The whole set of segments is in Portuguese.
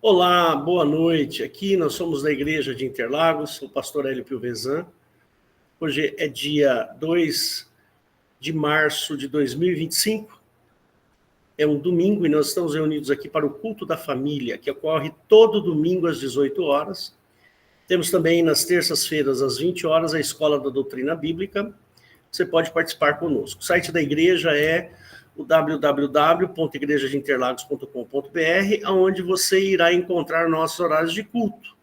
Olá, boa noite. Aqui nós somos da Igreja de Interlagos, sou o pastor Hélio Piovesan. Hoje é dia 2 de março de 2025. É um domingo e nós estamos reunidos aqui para o culto da família, que ocorre todo domingo às 18 horas. Temos também nas terças-feiras às 20 horas a Escola da Doutrina Bíblica. Você pode participar conosco. O site da igreja é o www.igrejadeinterlagos.com.br, onde você irá encontrar nossos horários de culto.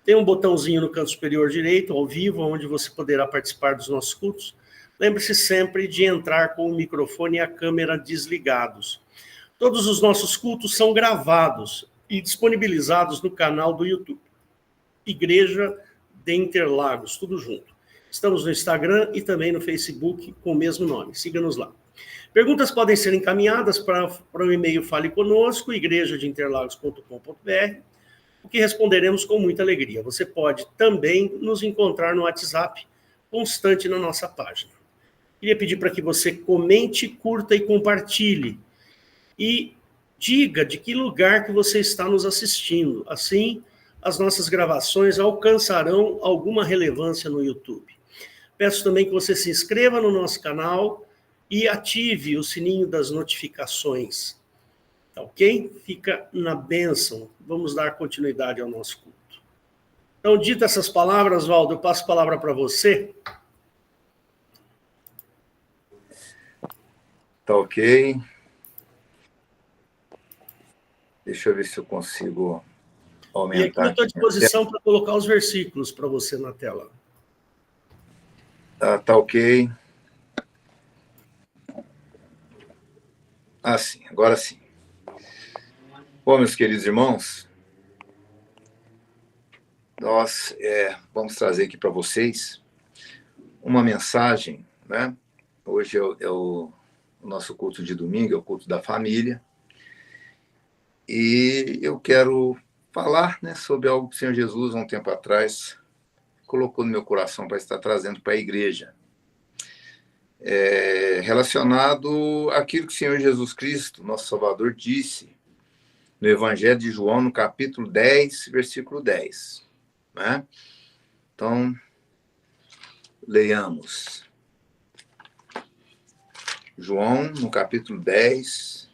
Tem um botãozinho no canto superior direito, ao vivo, onde você poderá participar dos nossos cultos. Lembre-se sempre de entrar com o microfone e a câmera desligados. Todos os nossos cultos são gravados e disponibilizados no canal do YouTube. Igreja de Interlagos, tudo junto. Estamos no Instagram e também no Facebook com o mesmo nome. Siga-nos lá. Perguntas podem ser encaminhadas para o e-mail Fale Conosco, igrejadeinterlagos.com.br, o que responderemos com muita alegria. Você pode também nos encontrar no WhatsApp, constante na nossa página. Queria pedir para que você comente, curta e compartilhe. E diga de que lugar que você está nos assistindo. Assim, as nossas gravações alcançarão alguma relevância no YouTube. Peço também que você se inscreva no nosso canal e ative o sininho das notificações. Tá ok? Fica na bênção. Vamos dar continuidade ao nosso culto. Então, dito essas palavras, Valdo, eu passo a palavra para você. Tá ok. Deixa eu ver se eu consigo aumentar. E aqui eu estou à disposição para colocar os versículos para você na tela. Tá ok. Sim, agora sim. Bom, meus queridos irmãos, nós vamos trazer aqui para vocês uma mensagem, né? Hoje é o nosso culto de domingo, é o culto da família. E eu quero falar, né, sobre algo que o Senhor Jesus, há um tempo atrás, colocou no meu coração para estar trazendo para a igreja. Relacionado àquilo que o Senhor Jesus Cristo, nosso Salvador, disse no Evangelho de João, no capítulo 10, versículo 10. Né? Então, leiamos. João, no capítulo 10,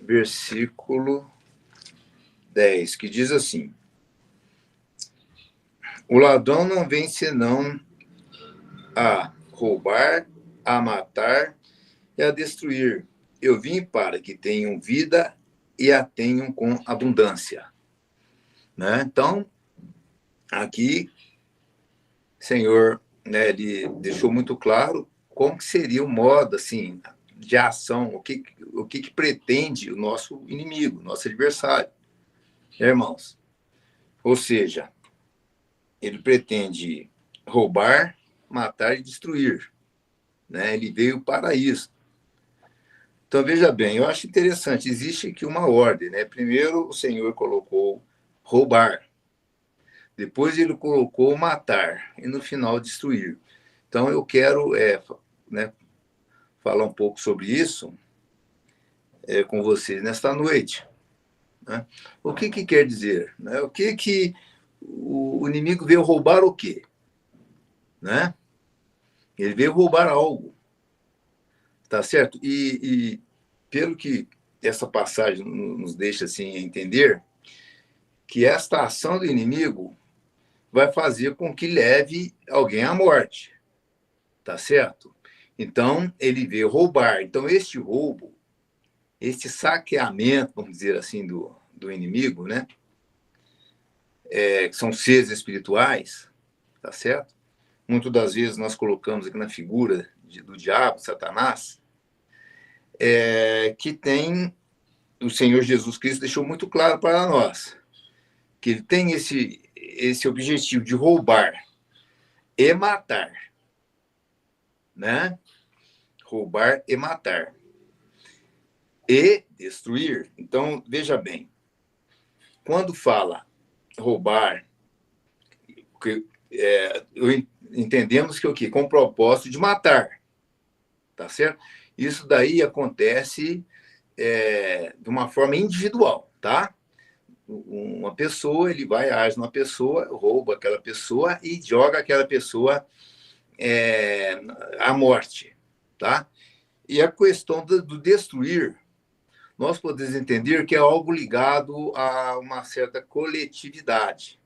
versículo 10, que diz assim: o ladrão não vem senão a roubar, a matar e a destruir. Eu vim para que tenham vida e a tenham com abundância. Né? Então, aqui, o Senhor, né, ele deixou muito claro como que seria o modo assim, de ação, o que pretende o nosso inimigo, nosso adversário. Irmãos, ou seja, ele pretende roubar, matar e destruir. Né? Ele veio para isso. Então, veja bem, eu acho interessante, existe aqui uma ordem. Né? Primeiro, o Senhor colocou roubar. Depois, ele colocou matar. E, no final, destruir. Então, eu quero né, falar um pouco sobre isso com vocês nesta noite. Né? O que quer dizer? Né? O que o inimigo veio roubar o quê? Né? Ele veio roubar algo. Tá certo? E pelo que essa passagem nos deixa assim entender, que esta ação do inimigo vai fazer com que leve alguém à morte. Tá certo? Então, ele veio roubar. Então, este roubo, este saqueamento, vamos dizer assim, do inimigo, né? Que são seres espirituais, tá certo? Muitas das vezes nós colocamos aqui na figura do diabo, Satanás, que tem, o Senhor Jesus Cristo deixou muito claro para nós, que ele tem esse objetivo de roubar e matar, né? Roubar e matar. E destruir. Então, veja bem, quando fala roubar, entendemos que o quê? Com o propósito de matar, tá certo? Isso daí acontece de uma forma individual, tá? uma pessoa, ele vai, age numa pessoa, rouba aquela pessoa e joga aquela pessoa à morte, tá? E a questão do destruir, nós podemos entender que é algo ligado a uma certa coletividade,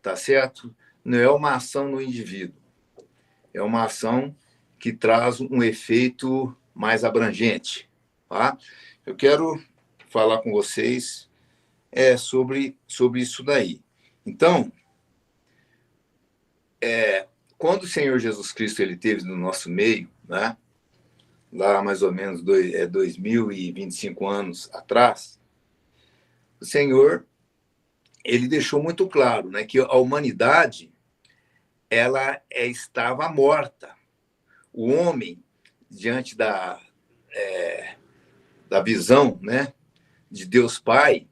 tá certo? Não é uma ação no indivíduo, é uma ação que traz um efeito mais abrangente, tá? Eu quero falar com vocês sobre isso daí. Então, quando o Senhor Jesus Cristo ele esteve no nosso meio, né, lá mais ou menos 2025 anos atrás, o Senhor ele deixou muito claro, né, que a humanidade ela estava morta. O homem, diante da visão, né, de Deus Pai,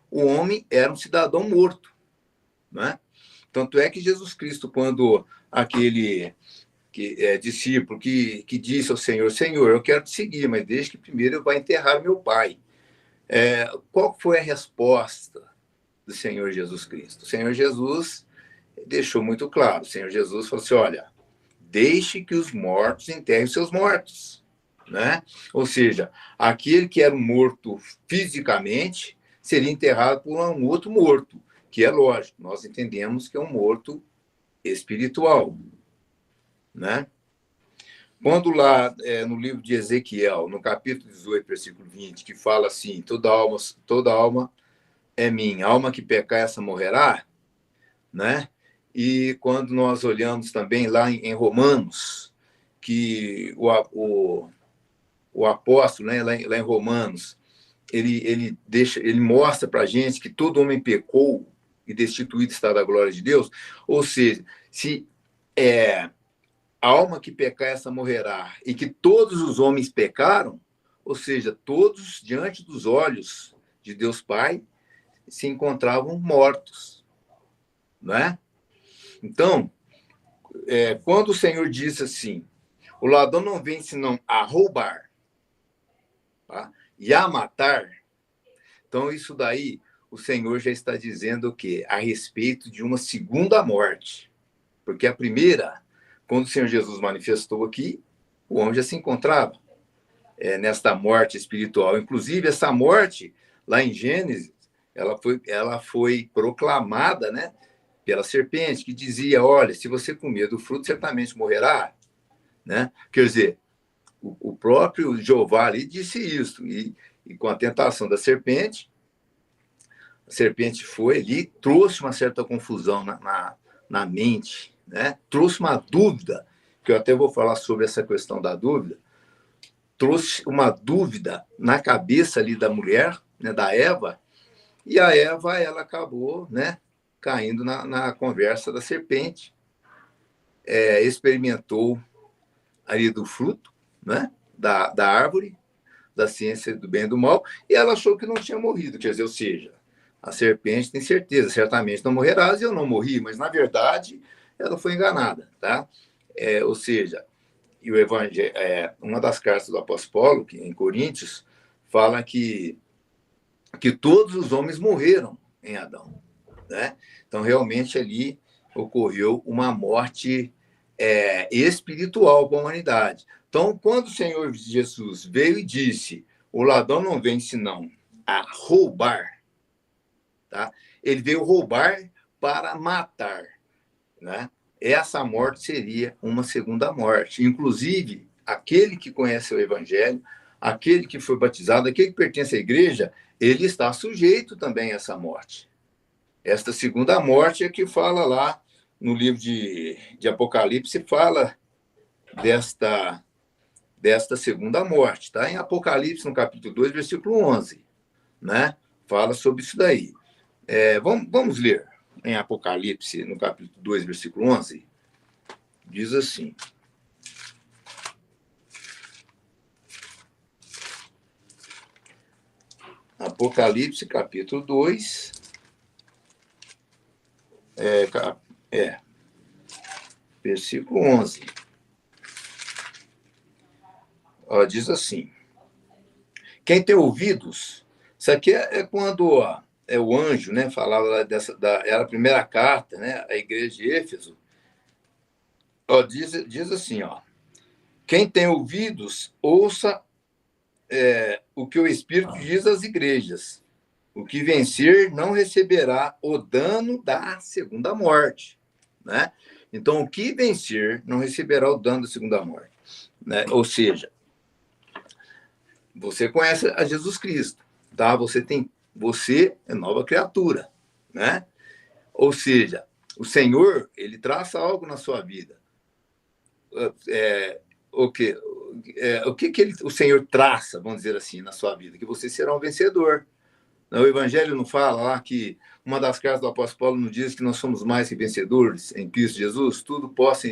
o homem era um cidadão morto, né? Tanto é que Jesus Cristo, quando aquele discípulo que disse ao Senhor, Senhor, eu quero te seguir, mas desde que primeiro eu vá enterrar meu pai. Qual foi a resposta do Senhor Jesus Cristo? O Senhor Jesus deixou muito claro. O Senhor Jesus falou assim, olha, deixe que os mortos enterrem seus mortos, né? Ou seja, aquele que era um morto fisicamente seria enterrado por um outro morto, que é lógico, nós entendemos que é um morto espiritual, né? Quando lá no livro de Ezequiel, no capítulo 18, versículo 20, que fala assim, toda alma é minha, alma que pecar, essa morrerá, né? E quando nós olhamos também lá em Romanos, que o apóstolo, né, lá em Romanos, ele mostra para a gente que todo homem pecou e destituído está da glória de Deus, ou seja, se a alma que pecar, essa morrerá, e que todos os homens pecaram, ou seja, todos diante dos olhos de Deus Pai se encontravam mortos, não é? Então, quando o Senhor disse assim, o ladrão não vem senão a roubar, tá? E a matar, então isso daí o Senhor já está dizendo o quê? A respeito de uma segunda morte, porque a primeira, quando o Senhor Jesus manifestou aqui, o homem já se encontrava nesta morte espiritual. Inclusive, essa morte, lá em Gênesis, ela foi proclamada, né, pela serpente, que dizia, olha, se você comer do fruto, certamente morrerá. Né? Quer dizer, o próprio Jeová ali disse isso, e com a tentação da serpente, a serpente foi ali, trouxe uma certa confusão na mente, né? Trouxe uma dúvida, que eu até vou falar sobre essa questão da dúvida, trouxe uma dúvida na cabeça ali da mulher, né, da Eva, e a Eva, ela acabou, né, caindo na conversa da serpente, experimentou ali do fruto, né, da árvore, da ciência do bem e do mal, e ela achou que não tinha morrido, quer dizer, ou seja, a serpente tem certeza, certamente não morrerás, e eu não morri, mas na verdade ela foi enganada, tá? Ou seja, e o evangelho, uma das cartas do apóstolo Paulo, que em Coríntios, fala que todos os homens morreram em Adão, né? Então realmente ali ocorreu uma morte espiritual com a humanidade. Então, quando o Senhor Jesus veio e disse, o ladrão não vem senão a roubar, tá? Ele veio roubar para matar, né? Essa morte seria uma segunda morte. Inclusive, aquele que conhece o Evangelho, aquele que foi batizado, aquele que pertence à igreja, ele está sujeito também a essa morte. Esta segunda morte é que fala lá no livro de Apocalipse, fala desta segunda morte, tá? Em Apocalipse, no capítulo 2, versículo 11, né? Fala sobre isso daí. Vamos ler em Apocalipse, no capítulo 2, versículo 11. Diz assim. Apocalipse, capítulo 2, versículo 11. Diz assim, quem tem ouvidos, isso aqui é quando o anjo, né, falava era a primeira carta, né, à igreja de Éfeso. Ó, diz assim, ó, quem tem ouvidos, ouça o que o Espírito diz às igrejas. O que vencer não receberá o dano da segunda morte, né? Então, o que vencer não receberá o dano da segunda morte, né? Ou seja, você conhece a Jesus Cristo, tá? Você é nova criatura, né? Ou seja, o Senhor, ele traça algo na sua vida. O que o Senhor traça, vamos dizer assim, na sua vida? Que você será um vencedor. O Evangelho não fala lá que uma das cartas do apóstolo Paulo nos diz que nós somos mais que vencedores em Cristo Jesus? Tudo posso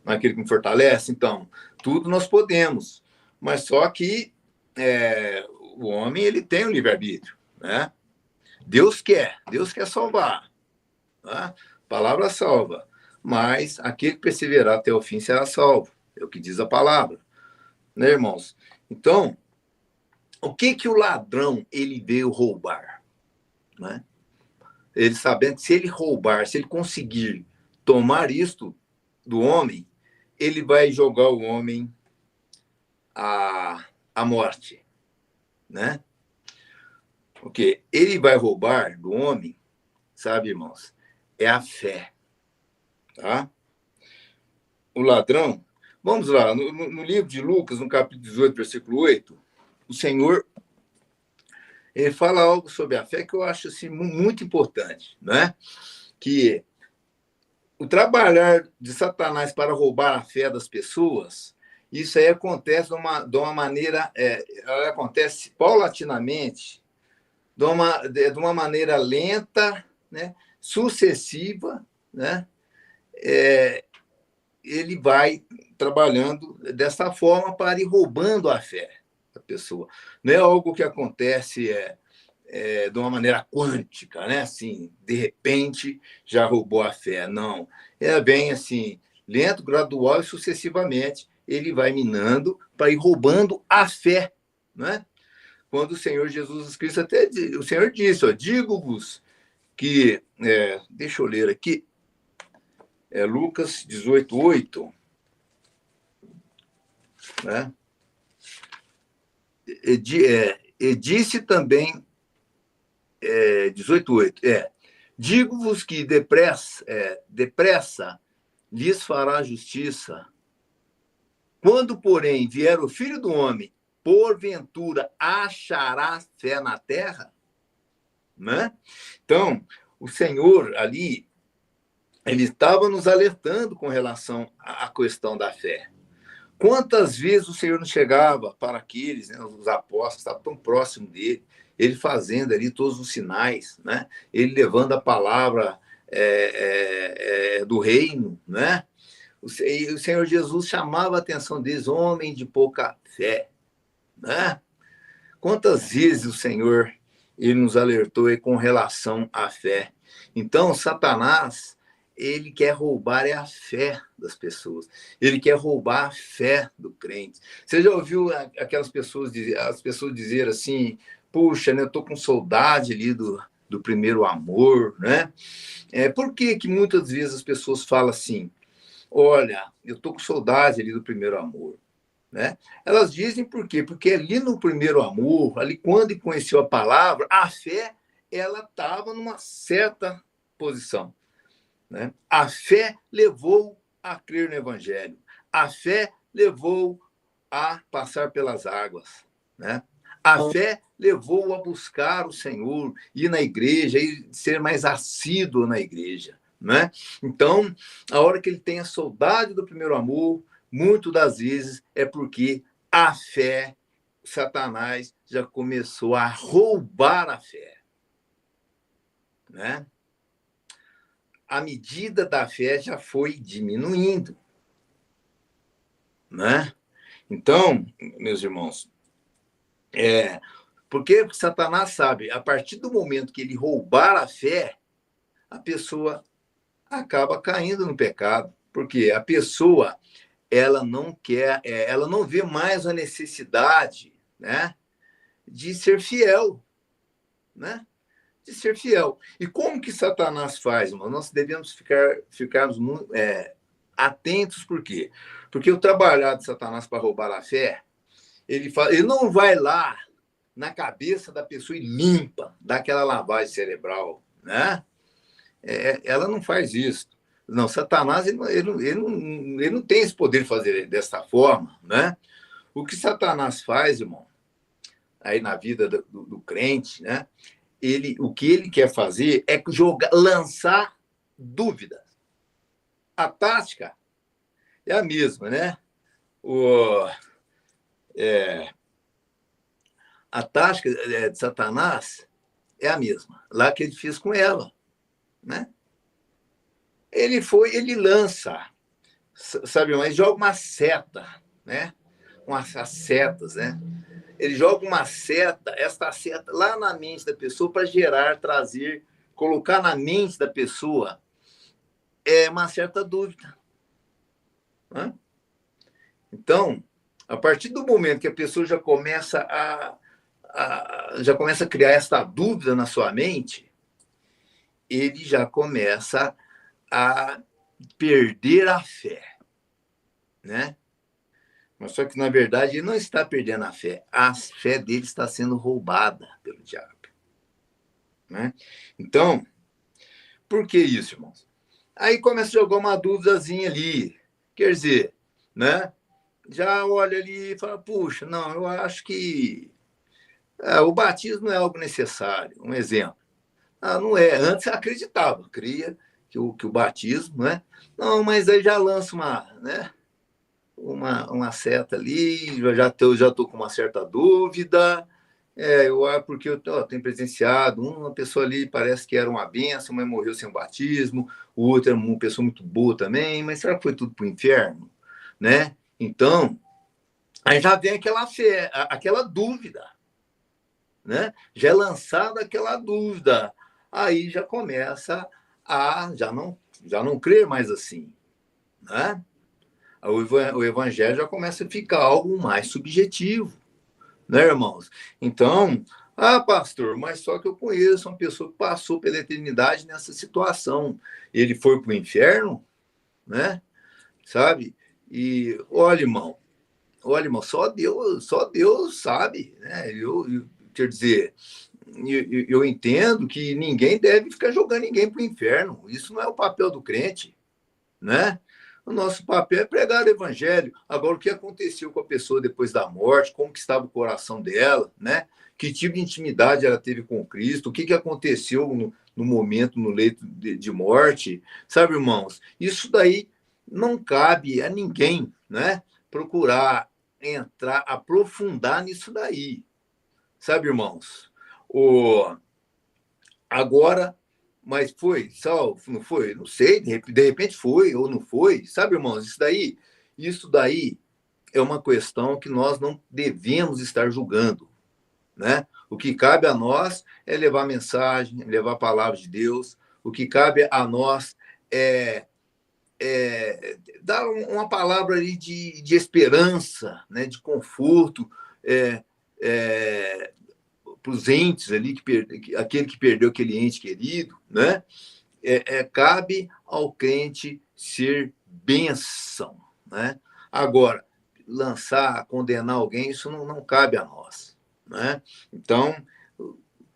naquele que me fortalece? Então, tudo nós podemos. Mas só que o homem ele tem um livre-arbítrio, né? Deus quer salvar. Tá? A palavra salva. Mas aquele que perseverar até o fim será salvo. É o que diz a palavra. Né, irmãos? Então, o que o ladrão ele veio roubar? Né? Ele sabendo que se ele roubar, se ele conseguir tomar isto do homem, ele vai jogar o homem à morte. Né? Porque ele vai roubar do homem, sabe, irmãos? É a fé. Tá? O ladrão, vamos lá, no livro de Lucas, no capítulo 18, versículo 8, o Senhor ele fala algo sobre a fé que eu acho assim, muito importante, né? Que o trabalhar de Satanás para roubar a fé das pessoas, isso aí acontece de uma maneira, acontece paulatinamente, de uma maneira lenta, né? Sucessiva, né? Ele vai trabalhando dessa forma para ir roubando a fé da pessoa. Não é algo que acontece de uma maneira quântica, né? Assim, de repente já roubou a fé. Não. É bem assim, lento, gradual e sucessivamente ele vai minando para ir roubando a fé, né? Quando o Senhor Jesus Cristo o Senhor disse, ó, digo-vos que, deixa eu ler aqui, Lucas 18:8, né? E disse também, 18:8, digo-vos que depressa lhes fará justiça. Quando, porém, vier o Filho do Homem, porventura achará fé na terra? Né? Então, o Senhor ali, ele estava nos alertando com relação à questão da fé. Quantas vezes o Senhor não chegava para aqueles, né, os apóstolos, que estavam tão próximos dele, ele fazendo ali todos os sinais, né? Ele levando a palavra do reino, né? O Senhor Jesus chamava a atenção deles, homem de pouca fé, né? Quantas vezes o Senhor ele nos alertou aí com relação à fé? Então, Satanás, ele quer roubar a fé das pessoas. Ele quer roubar a fé do crente. Você já ouviu aquelas pessoas, as pessoas dizer assim, puxa, né, eu estou com saudade ali do primeiro amor, né? Por que muitas vezes as pessoas falam assim, olha, eu estou com saudade ali do primeiro amor? Né? Elas dizem por quê? Porque ali no primeiro amor, ali quando conheceu a palavra, a fé ela estava numa certa posição. Né? A fé levou a crer no Evangelho. A fé levou a passar pelas águas. Né? A fé levou a buscar o Senhor, ir na igreja, e ser mais assíduo na igreja. Né? Então, a hora que ele tem a saudade do primeiro amor, muitas das vezes é porque a fé, Satanás já começou a roubar a fé. Né? A medida da fé já foi diminuindo. Né? Então, meus irmãos, porque Satanás sabe, a partir do momento que ele roubar a fé, a pessoa acaba caindo no pecado. Porque a pessoa ela não quer, ela não vê mais a necessidade, né, de ser fiel, né? de ser fiel. E como que Satanás faz, irmão? Nós devemos ficarmos atentos, por quê? Porque o trabalhar de Satanás para roubar a fé, ele não vai lá na cabeça da pessoa e limpa, dá aquela lavagem cerebral, né? Ela não faz isso. Não, Satanás ele não tem esse poder de fazer dessa forma, né? O que Satanás faz, irmão, aí na vida do crente, né? O que ele quer fazer é lançar dúvidas. A tática é a mesma, né? A tática de Satanás é a mesma, lá que ele fez com ela, né? Ele lança, sabe, mas joga uma seta, né? As setas, né? Ele joga uma seta, esta seta lá na mente da pessoa para trazer, colocar na mente da pessoa uma certa dúvida, né? Então, a partir do momento que a pessoa já começa a criar essa dúvida na sua mente, ele já começa a perder a fé, né? Mas só que, na verdade, ele não está perdendo a fé. A fé dele está sendo roubada pelo diabo, né? Então, por que isso, irmãos? Aí começa a jogar uma dúvidazinha ali. Quer dizer, né? Já olha ali e fala, puxa, não, eu acho que o batismo não é algo necessário. Um exemplo. Não é. Antes acreditava, cria que o batismo, né? Não, mas aí já lança uma seta ali, já estou com uma certa dúvida, porque eu tenho presenciado, uma pessoa ali parece que era uma bênção, mas morreu sem o batismo, o outro era uma pessoa muito boa também, mas será que foi tudo para o inferno? Né? Então, aí já vem aquela fé, aquela dúvida, né? Já é lançada aquela dúvida, aí já começa a já não crer mais assim, né? O evangelho já começa a ficar algo mais subjetivo, né, irmãos? Então, pastor, mas só que eu conheço uma pessoa que passou pela eternidade nessa situação. Ele foi para o inferno, né? Sabe? E olha, irmão, só Deus sabe, né? Quer dizer, eu entendo que ninguém deve ficar jogando ninguém para o inferno. Isso não é o papel do crente, né? O nosso papel é pregar o evangelho. Agora, o que aconteceu com a pessoa depois da morte, como que estava o coração dela, né? Que tipo de intimidade ela teve com Cristo, o que aconteceu no momento, no leito de morte, sabe, irmãos? Isso daí não cabe a ninguém, né? Procurar entrar, aprofundar nisso daí, sabe, irmãos? Agora, mas foi salvo, não foi? Não sei, de repente foi ou não foi. Sabe, irmãos, isso daí é uma questão que nós não devemos estar julgando, né? O que cabe a nós é levar a mensagem, levar a palavra de Deus. O que cabe a nós é dar uma palavra ali de esperança, né? De conforto, para os entes ali, aquele que perdeu aquele ente querido, né? Cabe ao crente ser bênção, né? Agora, condenar alguém, isso não cabe a nós, né? Então,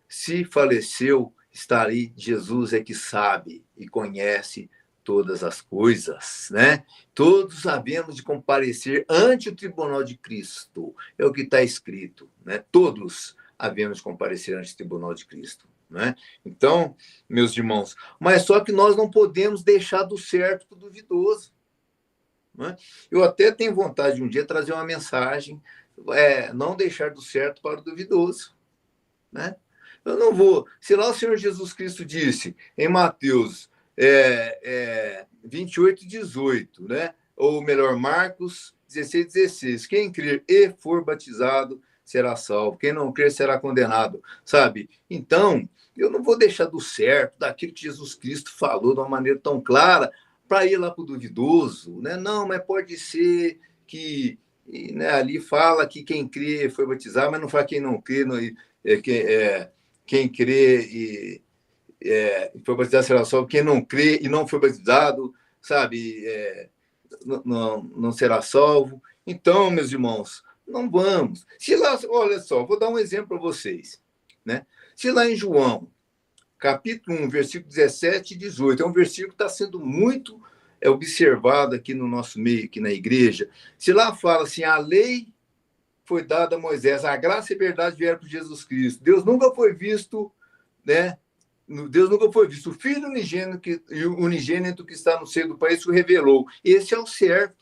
se faleceu, está ali, Jesus é que sabe e conhece todas as coisas, né? Todos havemos de comparecer ante o tribunal de Cristo, é o que está escrito, né? Todos havemos de comparecer ante o tribunal de Cristo, né? Então, meus irmãos, mas só que nós não podemos deixar do certo para o duvidoso, né? Eu até tenho vontade de um dia trazer uma mensagem, não deixar do certo para o duvidoso, né? Eu não vou. Se lá o Senhor Jesus Cristo disse em Mateus 28:18, né? Ou melhor, Marcos 16:16, quem crer e for batizado será salvo, quem não crer será condenado, sabe? Então, eu não vou deixar do certo, daquilo que Jesus Cristo falou de uma maneira tão clara, para ir lá para o duvidoso, né? Não, mas pode ser que, né, ali fala que quem crê foi batizado, mas não fala quem não crê, quem crê foi batizado será salvo, quem não crê e não foi batizado, sabe, não será salvo. Então, meus irmãos, não vamos. Se lá, olha só, vou dar um exemplo para vocês, né? Se lá em João, capítulo 1, versículo 17 e 18, é um versículo que está sendo muito observado aqui no nosso meio, aqui na igreja. Se lá fala assim, a lei foi dada a Moisés, a graça e a verdade vieram por Jesus Cristo. Deus nunca foi visto, né? Deus nunca foi visto. O Filho unigênito que está no seio do Pai, isso revelou. Esse é o certo.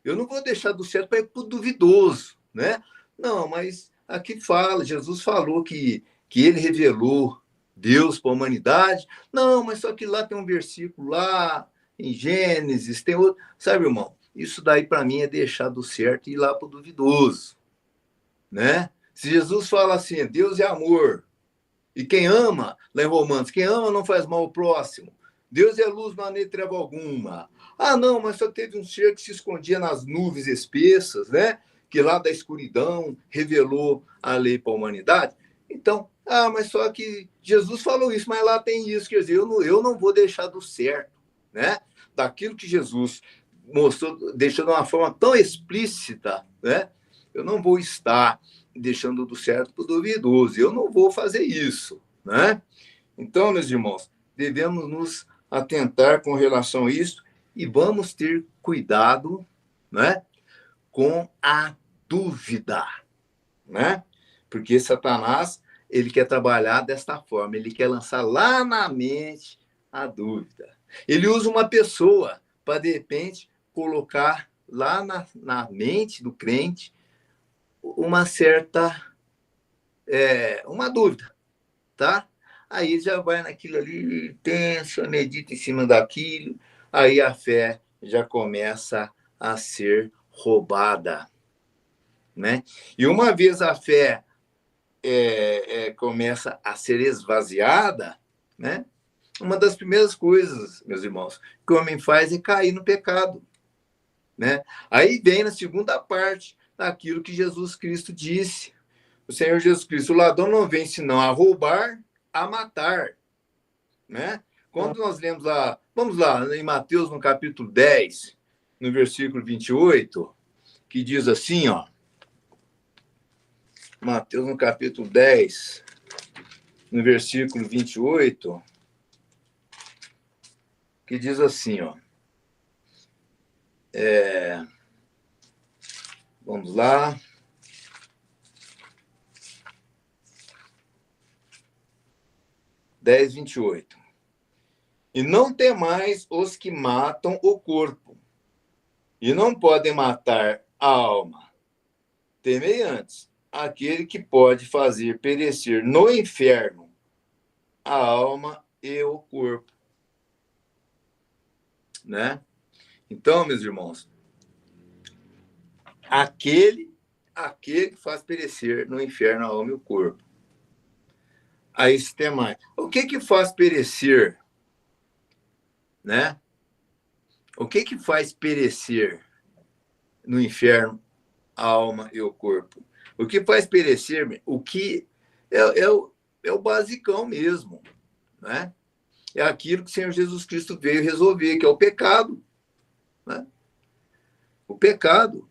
Eu não vou deixar do certo para ir para o duvidoso, né? Não, mas aqui fala, Jesus falou que ele revelou Deus para a humanidade. Não, mas só que lá tem um versículo lá, em Gênesis, tem outro. Sabe, irmão, isso daí para mim é deixar do certo e ir lá para o duvidoso, né? Se Jesus fala assim, Deus é amor, e quem ama, lá em Romanos, quem ama não faz mal ao próximo. Deus é luz, não há nele treva alguma. Ah, não, mas só teve um ser que se escondia nas nuvens espessas, né? Que lá da escuridão revelou a lei para a humanidade. Então, mas só que Jesus falou isso, mas lá tem isso. Quer dizer, eu não vou deixar do certo, né? Daquilo que Jesus mostrou, deixou de uma forma tão explícita, né? Eu não vou estar deixando do certo para o duvidoso. Eu não vou fazer isso, né? Então, meus irmãos, devemos nos atentar com relação a isso e vamos ter cuidado, né, com a dúvida, né? Porque Satanás, ele quer trabalhar desta forma, ele quer lançar lá na mente a dúvida. Ele usa uma pessoa para, de repente, colocar lá na mente do crente uma certa, uma dúvida, tá? Aí ele já vai naquilo ali, pensa, medita em cima daquilo, aí a fé já começa a ser roubada, né? E uma vez a fé começa a ser esvaziada, né? Uma das primeiras coisas, meus irmãos, que o homem faz é cair no pecado, né? Aí vem na segunda parte daquilo que Jesus Cristo disse. O Senhor Jesus Cristo, o ladrão não vem senão a roubar, a matar, né? Quando nós lemos lá, vamos lá, em Mateus, no capítulo 10, no versículo 28, que diz assim, ó, Mateus, no capítulo 10, no versículo 28, que diz assim, ó, vamos lá, dez, 28. E não temais os que matam o corpo, e não podem matar a alma. Temei antes aquele que pode fazer perecer no inferno a alma e o corpo, né? Então, meus irmãos, aquele que faz perecer no inferno a alma e o corpo. Aí se tem mais. O que faz perecer, né? O que faz perecer no inferno a alma e o corpo? O que faz perecer, o que é o basicão mesmo, né? É aquilo que o Senhor Jesus Cristo veio resolver, que é o pecado, né? O pecado,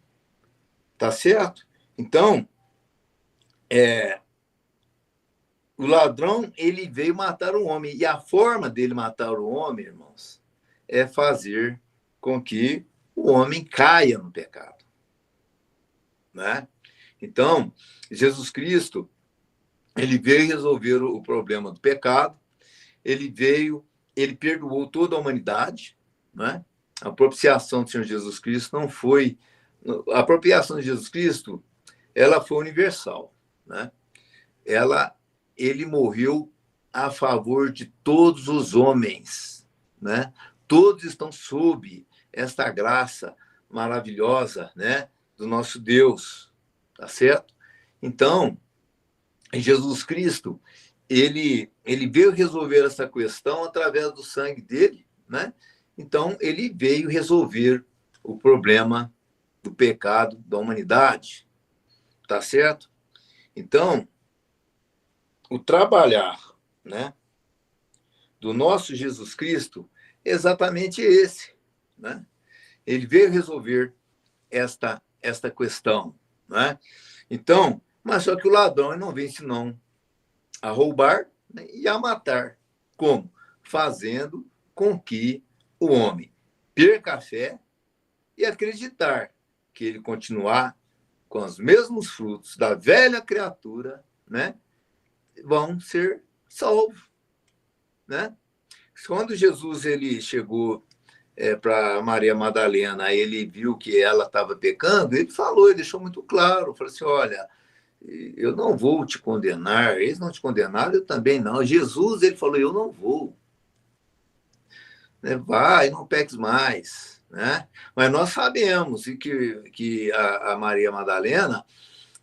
tá certo? Então, o ladrão, ele veio matar o homem, e a forma dele matar o homem, irmãos, é fazer com que o homem caia no pecado, né? Então, Jesus Cristo, ele veio resolver o problema do pecado, ele perdoou toda a humanidade, né? A propiciação do Senhor Jesus Cristo não foi... A propiciação de Jesus Cristo, ela foi universal, né? Ele morreu a favor de todos os homens, né? Todos estão sob esta graça maravilhosa, né, do nosso Deus, tá certo? Então, Jesus Cristo, ele veio resolver essa questão através do sangue dele, né? Então, ele veio resolver o problema do pecado da humanidade, tá certo? Então, o trabalhar, né, do nosso Jesus Cristo é exatamente esse, né? Ele veio resolver esta questão, né? Então, mas só que o ladrão ele não vem senão a roubar, né, e a matar. Como? Fazendo com que o homem perca a fé e acreditar que ele continuar com os mesmos frutos da velha criatura, né, vão ser salvos, né? Quando Jesus ele chegou para Maria Madalena, ele viu que ela estava pecando, ele falou, ele deixou muito claro, falou assim, olha, eu não vou te condenar, eles não te condenaram, eu também não. Jesus, ele falou, eu não vou. Né? Vai, não peques mais. Né? Mas nós sabemos que a Maria Madalena,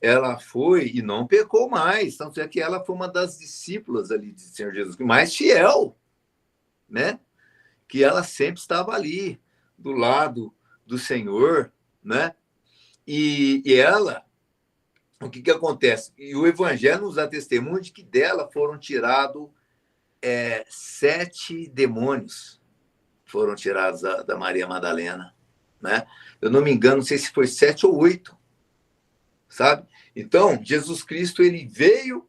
ela foi e não pecou mais, tanto é que ela foi uma das discípulas ali de Senhor Jesus, mais fiel, né? Que ela sempre estava ali, do lado do Senhor, né? E ela, o que acontece? E o Evangelho nos dá testemunho de que dela foram tirados 7 demônios, foram tirados da Maria Madalena, né? Eu não me engano, não sei se foi 7 ou 8, sabe? Então, Jesus Cristo, ele veio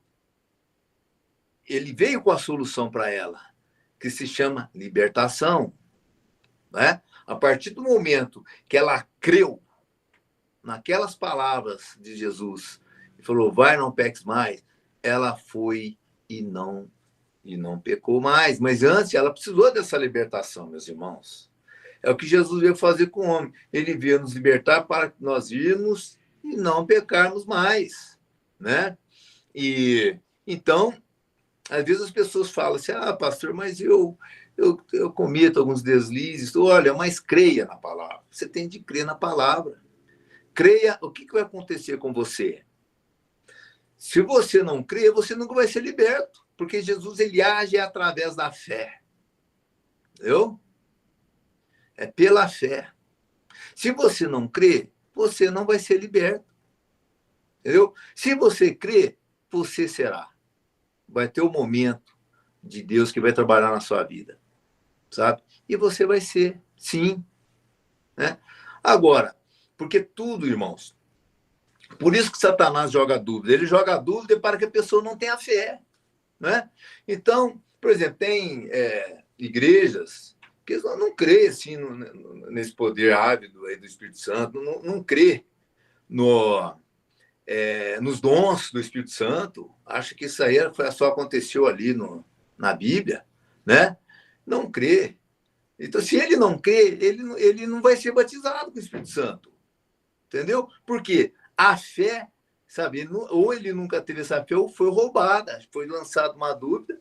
com a solução para ela, que se chama libertação, né? A partir do momento que ela creu naquelas palavras de Jesus, e falou, vai, não peques mais, ela foi e não pecou mais. Mas antes, ela precisou dessa libertação, meus irmãos. É o que Jesus veio fazer com o homem. Ele veio nos libertar para que nós irmos e não pecarmos mais, né? E então, às vezes as pessoas falam assim, pastor, mas eu cometo alguns deslizes. Olha, mas creia na palavra. Você tem de crer na palavra. Creia, o que vai acontecer com você? Se você não crê, você nunca vai ser liberto, porque Jesus ele age através da fé. Entendeu? É pela fé. Se você não crê, você não vai ser liberto. Entendeu? Se você crê, você será. Vai ter o momento de Deus que vai trabalhar na sua vida, sabe? E você vai ser, sim. Né? Agora, porque tudo, irmãos, por isso que Satanás joga dúvida. Ele joga dúvida para que a pessoa não tenha fé. Né? Então, por exemplo, tem igrejas que não crê assim, nesse poder ávido aí do Espírito Santo, não crê nos dons do Espírito Santo, acha que isso aí só aconteceu ali na Bíblia, né? Não crê. Então, se ele não crê, ele não vai ser batizado com o Espírito Santo. Entendeu? Porque a fé, sabe, ou ele nunca teve essa fé, ou foi roubada. Foi lançada uma dúvida,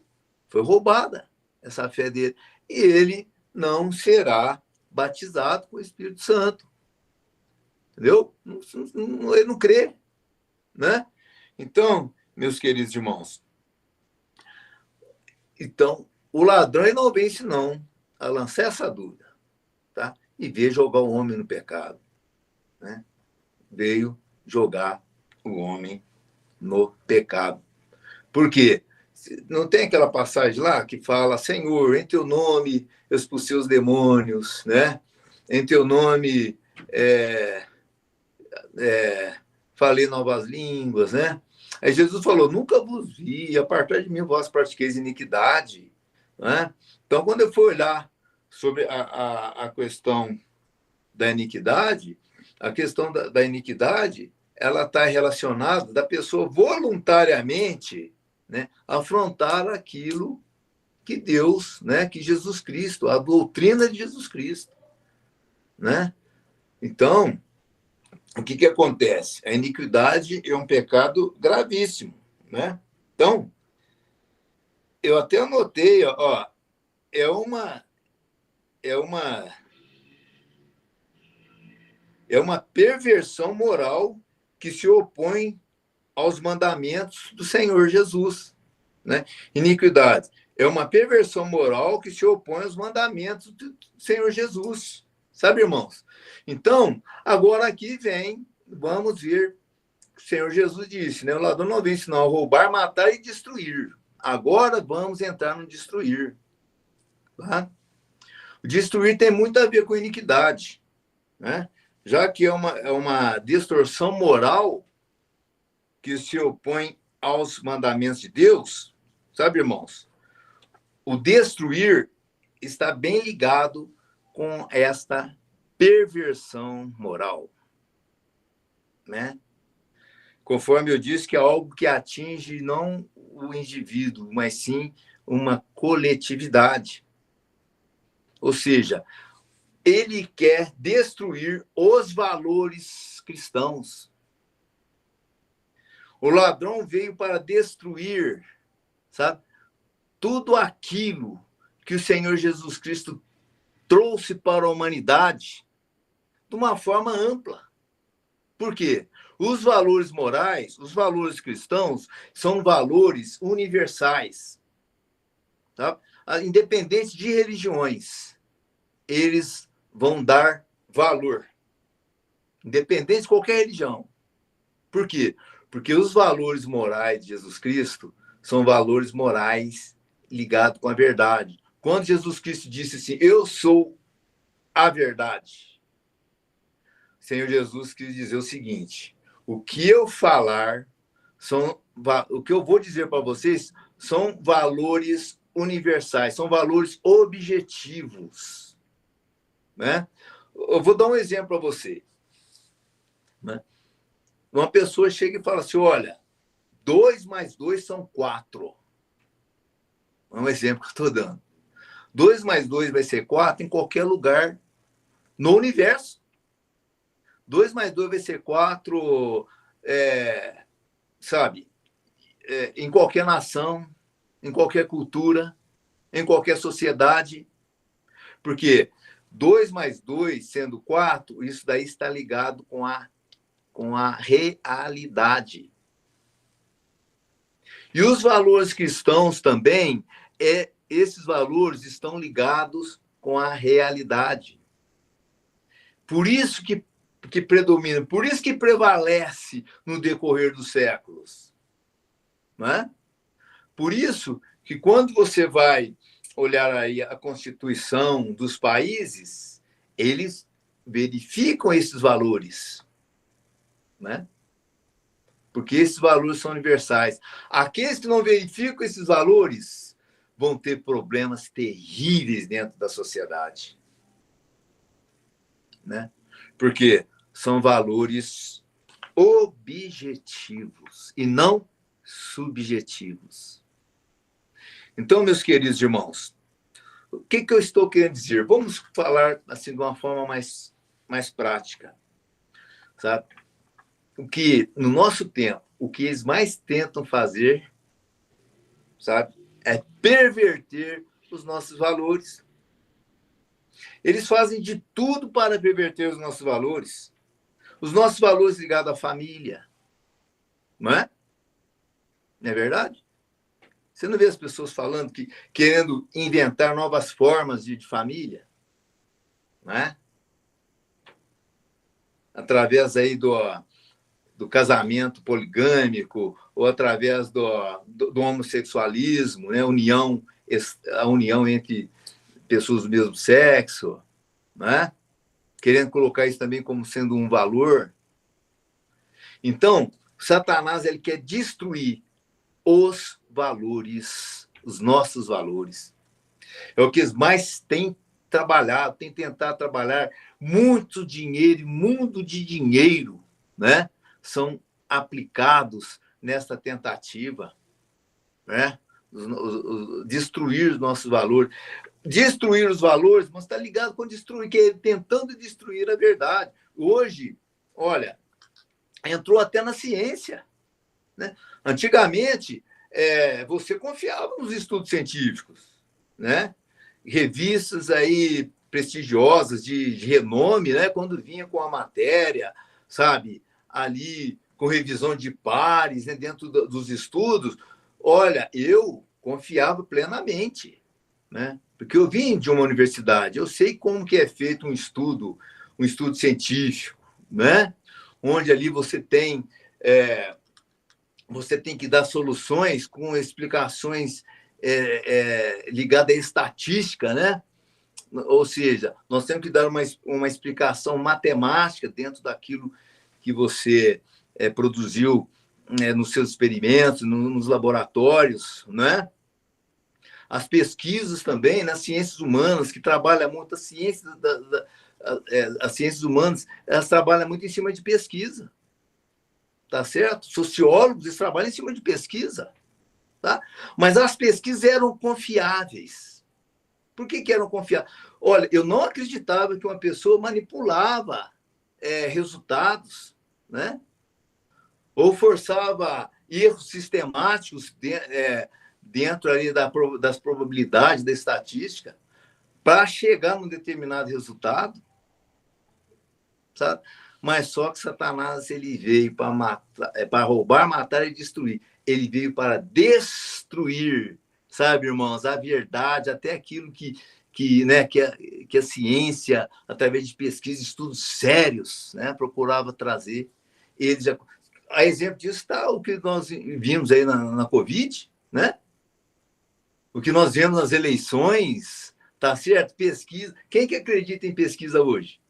foi roubada essa fé dele. E ele não será batizado com o Espírito Santo. Entendeu? Ele não crê. Né? Então, meus queridos irmãos, então, o ladrão não vem senão a lançar essa dúvida, tá? E veio jogar o homem no pecado, né? Veio jogar o homem no pecado. Por quê? Não tem aquela passagem lá que fala, Senhor, em teu nome eu expulsei os demônios, né? Em teu nome falei novas línguas, né? Aí Jesus falou, nunca vos vi, apartai de mim vós pratiqueis iniquidade, né? Então, quando eu for olhar sobre a questão da iniquidade, a questão da iniquidade, ela está relacionada da pessoa voluntariamente, né, afrontar aquilo que Deus, né, que Jesus Cristo, a doutrina de Jesus Cristo, né? Então, o que acontece? A iniquidade é um pecado gravíssimo, né? Então, eu até anotei, ó, é uma perversão moral que se opõe aos mandamentos do Senhor Jesus, né? Iniquidade é uma perversão moral que se opõe aos mandamentos do Senhor Jesus, sabe, irmãos? Então, agora aqui vamos ver, o Senhor Jesus disse, né? O ladrão não vem senão a roubar, matar e destruir. Agora vamos entrar no destruir, Tá? Destruir tem muito a ver com iniquidade, né? Já que é uma distorção moral que se opõe aos mandamentos de Deus, sabe, irmãos? O destruir está bem ligado com esta perversão moral, né? Conforme eu disse, que é algo que atinge não o indivíduo, mas sim uma coletividade. Ou seja, ele quer destruir os valores cristãos. O ladrão veio para destruir, sabe, tudo aquilo que o Senhor Jesus Cristo trouxe para a humanidade de uma forma ampla. Por quê? Os valores morais, os valores cristãos, são valores universais. Tá? Independente de religiões, eles vão dar valor. Independente de qualquer religião. Por quê? Porque os valores morais de Jesus Cristo são valores morais ligados com a verdade. Quando Jesus Cristo disse assim, eu sou a verdade, o Senhor Jesus quis dizer o seguinte, o que eu falar, o que eu vou dizer para vocês, são valores universais, são valores objetivos. Né? Eu vou dar um exemplo para você. Né? Uma pessoa chega e fala assim, olha, 2 mais 2 são 4. É um exemplo que eu estou dando. 2 mais 2 vai ser 4 em qualquer lugar no universo. 2 mais 2 vai ser 4, sabe, em qualquer nação, em qualquer cultura, em qualquer sociedade. Porque 2 mais 2 sendo 4, isso daí está ligado com a realidade. E os valores cristãos também, esses valores estão ligados com a realidade. Por isso que predomina, por isso que prevalece no decorrer dos séculos. Não é? Por isso que quando você vai olhar aí a Constituição dos países, eles verificam esses valores. Né? Porque esses valores são universais. Aqueles que não verificam esses valores vão ter problemas terríveis dentro da sociedade. Né? Porque são valores objetivos e não subjetivos. Então, meus queridos irmãos, o que eu estou querendo dizer? Vamos falar assim de uma forma mais prática. Sabe? O que, no nosso tempo, o que eles mais tentam fazer, sabe, é perverter os nossos valores. Eles fazem de tudo para perverter os nossos valores. Os nossos valores ligados à família. Não é? Não é verdade? Você não vê as pessoas falando querendo inventar novas formas de família? Não é? Através aí do casamento poligâmico, ou através do homossexualismo, né? A união entre pessoas do mesmo sexo, né? Querendo colocar isso também como sendo um valor. Então, Satanás ele quer destruir os valores, os nossos valores. É o que eles mais têm trabalhado, têm tentado trabalhar. Muito dinheiro, mundo de dinheiro, né? São aplicados nessa tentativa, né? Destruir os nossos valores. Destruir os valores, mas está ligado com destruir, que é tentando destruir a verdade. Hoje, olha, entrou até na ciência. Né? Antigamente, você confiava nos estudos científicos, né? Revistas aí prestigiosas, de renome, né? Quando vinha com a matéria, sabe, ali com revisão de pares, né? Dentro dos estudos, olha, eu confiava plenamente, né? Porque eu vim de uma universidade, eu sei como que é feito um estudo científico, né? Onde ali você tem que dar soluções com explicações ligada à estatística, né? Ou seja, nós temos que dar uma explicação matemática dentro daquilo que você produziu nos seus experimentos, nos laboratórios, né? As pesquisas também nas ciências humanas, que trabalham muito, as ciências humanas, elas trabalham muito em cima de pesquisa, tá certo? Sociólogos, eles trabalham em cima de pesquisa, tá? Mas as pesquisas eram confiáveis. Por que eram confiáveis? Olha, eu não acreditava que uma pessoa manipulava resultados, né? Ou forçava erros sistemáticos dentro ali das probabilidades da estatística para chegar num determinado resultado, sabe? Mas só que Satanás, ele veio para matar, para roubar, matar e destruir. Ele veio para destruir, sabe, irmãos, a verdade, até aquilo que a ciência, através de pesquisa, estudos sérios, né, procurava trazer. A exemplo disso está o que nós vimos aí na Covid, né? O que nós vemos nas eleições, tá certo? Pesquisa. Quem que acredita em pesquisa hoje?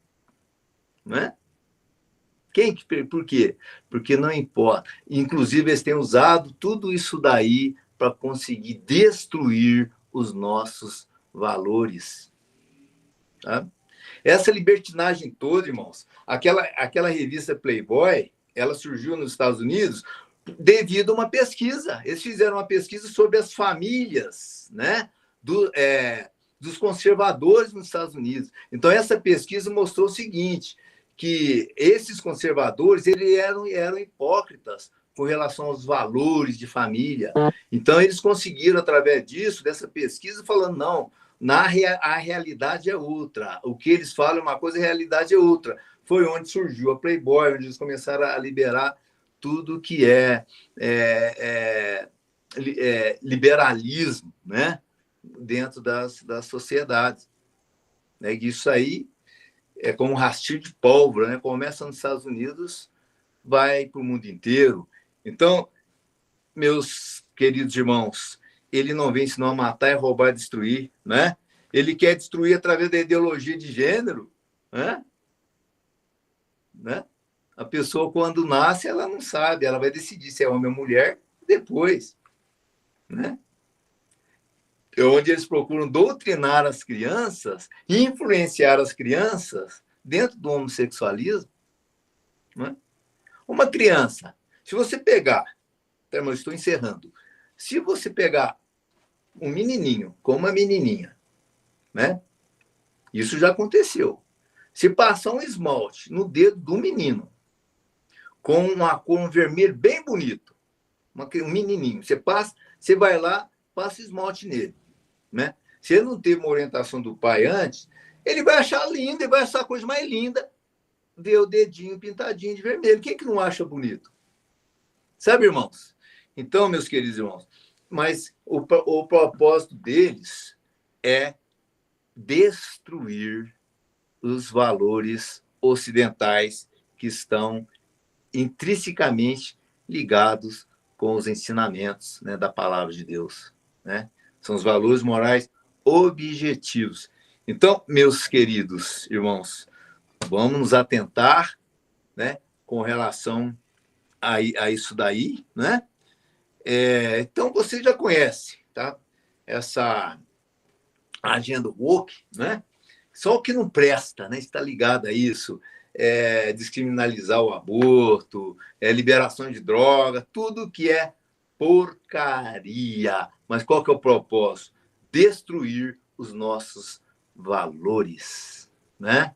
Né? Por quê? Porque não importa. Inclusive, eles têm usado tudo isso daí para conseguir destruir os nossos valores. Tá? Essa libertinagem toda, irmãos, aquela revista Playboy, ela surgiu nos Estados Unidos devido a uma pesquisa. Eles fizeram uma pesquisa sobre as famílias, né, dos conservadores nos Estados Unidos. Então, essa pesquisa mostrou o seguinte, que esses conservadores eles eram hipócritas com relação aos valores de família. Então, eles conseguiram, através disso, dessa pesquisa, falando, não, a realidade é outra. O que eles falam é uma coisa, a realidade é outra. Foi onde surgiu a Playboy, onde eles começaram a liberar tudo que liberalismo, né? Dentro das sociedades. Né? Isso aí é como um rastilho de pólvora, né? Começa nos Estados Unidos, vai para o mundo inteiro. Então, meus queridos irmãos, ele não vem senão a matar, é roubar e destruir, né? Ele quer destruir através da ideologia de gênero, né? A pessoa, quando nasce, ela não sabe, ela vai decidir se é homem ou mulher depois, né? É onde eles procuram doutrinar as crianças, influenciar as crianças dentro do homossexualismo, né? Uma criança, se você pegar, eu estou encerrando, se você pegar um menininho com uma menininha, né? Isso já aconteceu. Se passar um esmalte no dedo do menino, com uma cor, um vermelho bem bonito, um menininho, você vai lá, passa esmalte nele, né? Se ele não teve uma orientação do pai antes, ele vai achar lindo, ele vai achar a coisa mais linda, ver o dedinho pintadinho de vermelho. Quem que não acha bonito? Sabe, irmãos? Então, meus queridos irmãos, mas o propósito deles é destruir os valores ocidentais que estão intrinsecamente ligados com os ensinamentos, né, da palavra de Deus, né? São os valores morais objetivos. Então, meus queridos irmãos, vamos nos atentar, né, com relação a isso daí, né? Então, você já conhece, tá? Essa agenda woke, né? Só o que não presta, né? Está ligado a isso. Descriminalizar o aborto, liberação de droga, tudo que é porcaria. Mas qual que é o propósito? Destruir os nossos valores, né?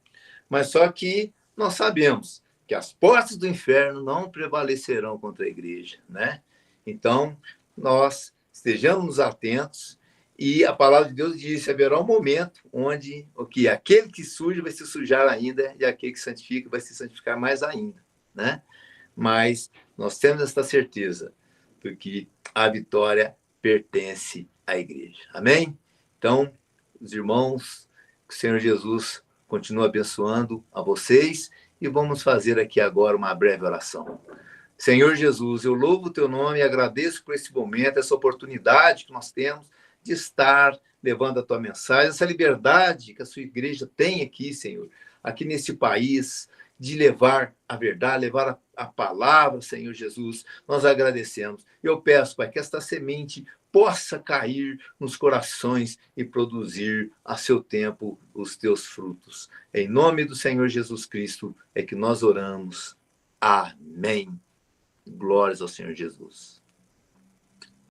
Mas só que nós sabemos que as portas do inferno não prevalecerão contra a igreja, né? Então, nós estejamos atentos. E a palavra de Deus diz: haverá um momento onde aquele que suja vai se sujar ainda, e aquele que santifica vai se santificar mais ainda, né? Mas nós temos esta certeza, porque a vitória pertence à igreja. Amém? Então, os irmãos, que o Senhor Jesus continue abençoando a vocês, e vamos fazer aqui agora uma breve oração. Senhor Jesus, eu louvo o teu nome e agradeço por esse momento, essa oportunidade que nós temos de estar levando a tua mensagem, essa liberdade que a sua igreja tem aqui, Senhor, aqui nesse país, de levar a verdade, levar a palavra, Senhor Jesus. Nós agradecemos. Eu peço, Pai, que esta semente possa cair nos corações e produzir a seu tempo os teus frutos. Em nome do Senhor Jesus Cristo é que nós oramos. Amém. Glórias ao Senhor Jesus.